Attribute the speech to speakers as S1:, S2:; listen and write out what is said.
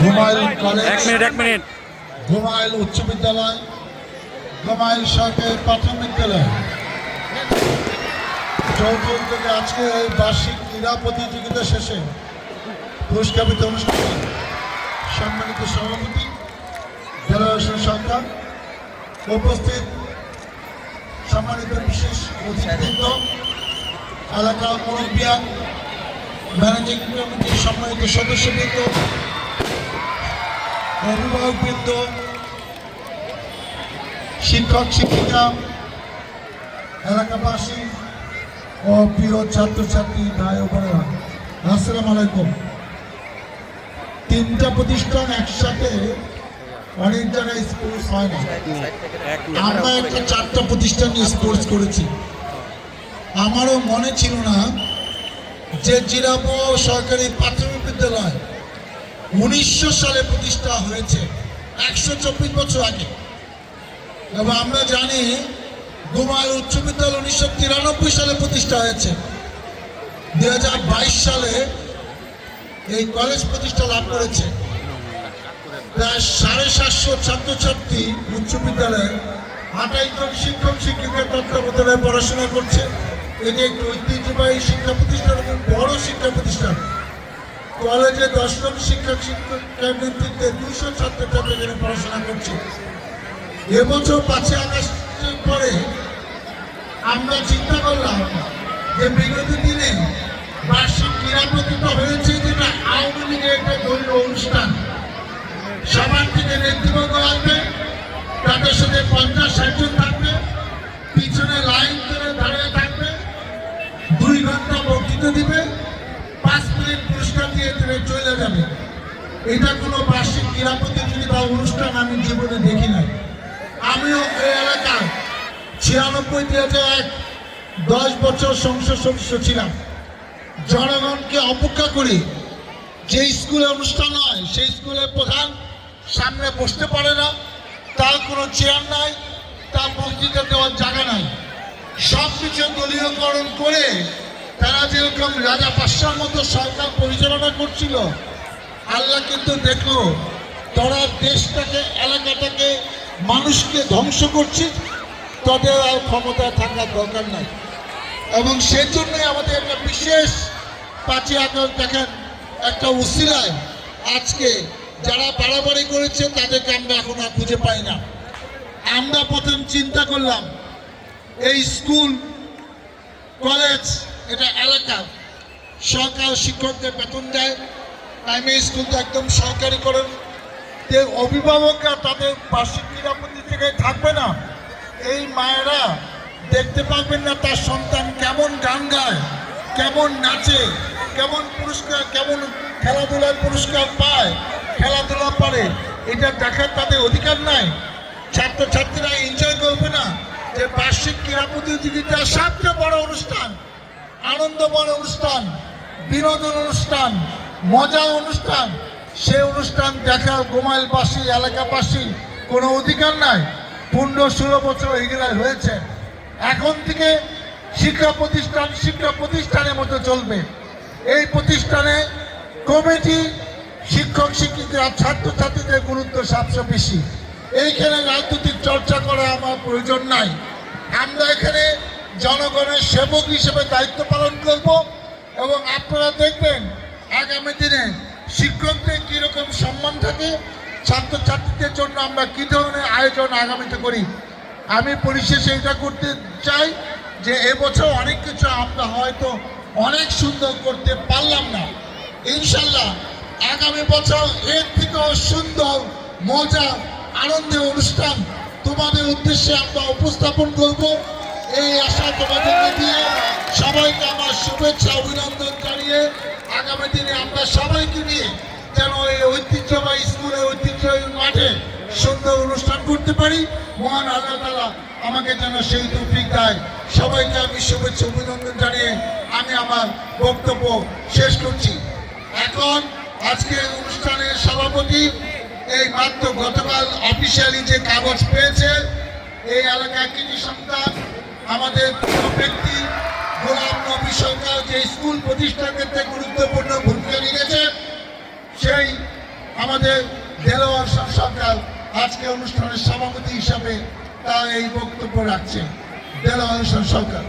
S1: ঘুমাইল college,
S2: এক minute
S1: ঘুমাইল উচ্চ বিদ্যালয়, ঘুমাইল সরকারি প্রাথমিক বিদ্যালয় যৌথ উদ্যোগে আজকে এই বার্ষিক ক্রীড়া প্রতিযোগিতা শেষে পুরস্কার বিতরণ অনুষ্ঠানে সম্মানিত সভাপতি জেনারেশন সরকার, উপস্থিত সম্মানিত বিশেষ অতিথিবৃন্দ, এলাকার মুরব্বিয়ান, ম্যানেজিং কমিটির সম্মানিত সদস্যবৃন্দ, অভিভাবকবৃন্দ, শিক্ষক শিক্ষিকা, এলাকাবাসী ও প্রিয় ছাত্রছাত্রী ভাই ও বোনেরা, আসসালামু আলাইকুম। তিনটা প্রতিষ্ঠান একসাথে অনেক জায়গায় স্পোর্টস হয় না। আমরা একটা চারটা প্রতিষ্ঠান নিয়ে স্পোর্টস করেছি। আমারও মনে ছিল না যে জিরাবো সরকারি প্রাথমিক বিদ্যালয় 1900 সালে প্রতিষ্ঠা হয়েছে, 124 বছর আগে। এবং আমরা জানি ঘুমাইল উচ্চ বিদ্যালয় 1993 সালে প্রতিষ্ঠা হয়েছে। 2022 সালে এই কলেজ প্রতিষ্ঠা লাভ করেছে। প্রায় 750 ছাত্রছাত্রী উচ্চ বিদ্যালয়ে 28 জন শিক্ষক শিক্ষিকার তত্ত্বাবধানে পড়াশোনা করছে। এটি একটি ঐতিহ্যবাহী শিক্ষা প্রতিষ্ঠান এবং বড় শিক্ষা প্রতিষ্ঠান। কলেজে 10 জন শিক্ষক শিক্ষকের নেতৃত্বে 200 ছাত্রছাত্রী এখানে পড়াশোনা করছে। এবছর 5 আগস্টের পরে আমরা চিন্তা করলাম যে বিগত দিনে বার্ষিক ক্রীড়া প্রতিযোগিতা হয়েছে, যেটা আওয়ামী লীগের একটা দলীয় অনুষ্ঠান। সবার থেকে নেতৃত্ব আসবে, তাদের সাথে 50-60 জন থাকবে, পিছনে লাইন ধরে দাঁড়িয়ে থাকবে, 2 ঘন্টা বক্তৃতা দিবে, 5 মিনিট পুরস্কার দিয়ে তিনি চলে যাবে। এটা কোনো বার্ষিক ক্রীড়া প্রতিযোগিতা অনুষ্ঠান আমি জীবনে দেখি নাই। আমিও এই এলাকায় 96-2001 10 বছর সংসদ সদস্য ছিলাম। জনগণকে অপেক্ষা করি, যে স্কুলে অনুষ্ঠান হয় সেই স্কুলের প্রধান সামনে বসতে পারে না, তার কোনো চেয়ার নাই, তার বক্তৃতা দেওয়ার জায়গা নাই। সব কিছু দলীয়করণ করে তারা যেরকম রাজা পাশার মতো সরকার পরিচালনা করছিল, আল্লাহ কিন্তু দেখলো তারা দেশটাকে, এলাকাটাকে, মানুষকে ধ্বংস করছে। তাদের আর ক্ষমতায় থাকার দরকার নাই। এবং সেই জন্যই আমাদের একটা বিশেষ 5 আগস্ট দেখেন একটা উসিলায় আজকে যারা বাড়াবাড়ি করেছে তাদেরকে আমরা এখন আর খুঁজে পাই না। আমরা প্রথম চিন্তা করলাম এই স্কুল কলেজ এটা এলাকা, সরকার শিক্ষকদের বেতন দেয়, প্রাইমারি স্কুল তো একদম সরকারিকরণ। অভিভাবকরা তাদের বার্ষিক ক্রীড়া প্রতিযোগিতায় থাকবে না, এই মায়েরা দেখতে পারবেন না তার সন্তান কেমন গান গায়, কেমন নাচে, কেমন পুরস্কার, কেমন খেলাধুলার পুরস্কার পায়, খেলাধুলা পারে, এটা দেখার তাদের অধিকার নাই। ছাত্রছাত্রীরা এনজয় করবে না যে বার্ষিক ক্রীড়া প্রতিযোগিতা সবচেয়ে বড় অনুষ্ঠান, আনন্দময় অনুষ্ঠান, বিনোদন অনুষ্ঠান, মজার অনুষ্ঠান, সেই অনুষ্ঠান দেখার ঘুমাইলবাসী, এলাকাবাসী কোনো অধিকার নাই। 15-16 বছর এগুলো হয়েছে। এখন থেকে শিক্ষা প্রতিষ্ঠানের মতো চলবে। এই প্রতিষ্ঠানে কমিটি, শিক্ষক শিক্ষিকা, ছাত্রছাত্রীদের গুরুত্ব সবচেয়ে বেশি। এইখানে রাজনৈতিক চর্চা করা আমার প্রয়োজন নাই। আমরা এখানে জনগণের সেবক হিসেবে দায়িত্ব পালন করব। এবং আপনারা দেখবেন আগামী দিনে শিক্ষকদের কীরকম সম্মান থাকে, ছাত্রছাত্রীদের জন্য আমরা কী ধরনের আয়োজন আগামীতে করি। আমি পরিশেষে এটা করতে চাই যে এবছর অনেক কিছু আমরা হয়তো অনেক সুন্দর করতে পারলাম না, ইনশাল্লাহ আগামী বছর এর থেকেও সুন্দর, মজা, আনন্দের অনুষ্ঠান তোমাদের উদ্দেশ্যে আমরা উপস্থাপন করব। এই আশা তোমাদেরকে দিয়ে সবাইকে আমার শুভেচ্ছা অভিনন্দন জানিয়ে আগামী দিনে আমরা সবাইকে নিয়ে যেন এই ঐতিহ্যবাহী স্কুলের ঐতিহ্যবাহী মাঠে সুন্দর অনুষ্ঠান করতে পারি। মহান আল্লাহ তাআলা আমাকে যেন সেই তৌফিক দেয়। সবাইকে আমি শুভেচ্ছা অভিনন্দন জানিয়ে আমি আমার বক্তব্য শেষ করছি। এখন আজকের অনুষ্ঠানের সভাপতি এই মাত্র গতকাল অফিসিয়ালি যে কাগজ পেয়েছে, এই এলাকার কৃতি সন্তান আমাদের প্রিয় ব্যক্তি গোলাম নবী সরকার যে স্কুল প্রতিষ্ঠার ক্ষেত্রে গুরুত্বপূর্ণ ভূমিকা রেখেছে, সেই আমাদের দেলোয়ার হোসেন সরকার আজকে অনুষ্ঠানের সভাপতি হিসাবে তার এই বক্তব্য রাখছেন। দেলোয়ার হোসেন সরকার।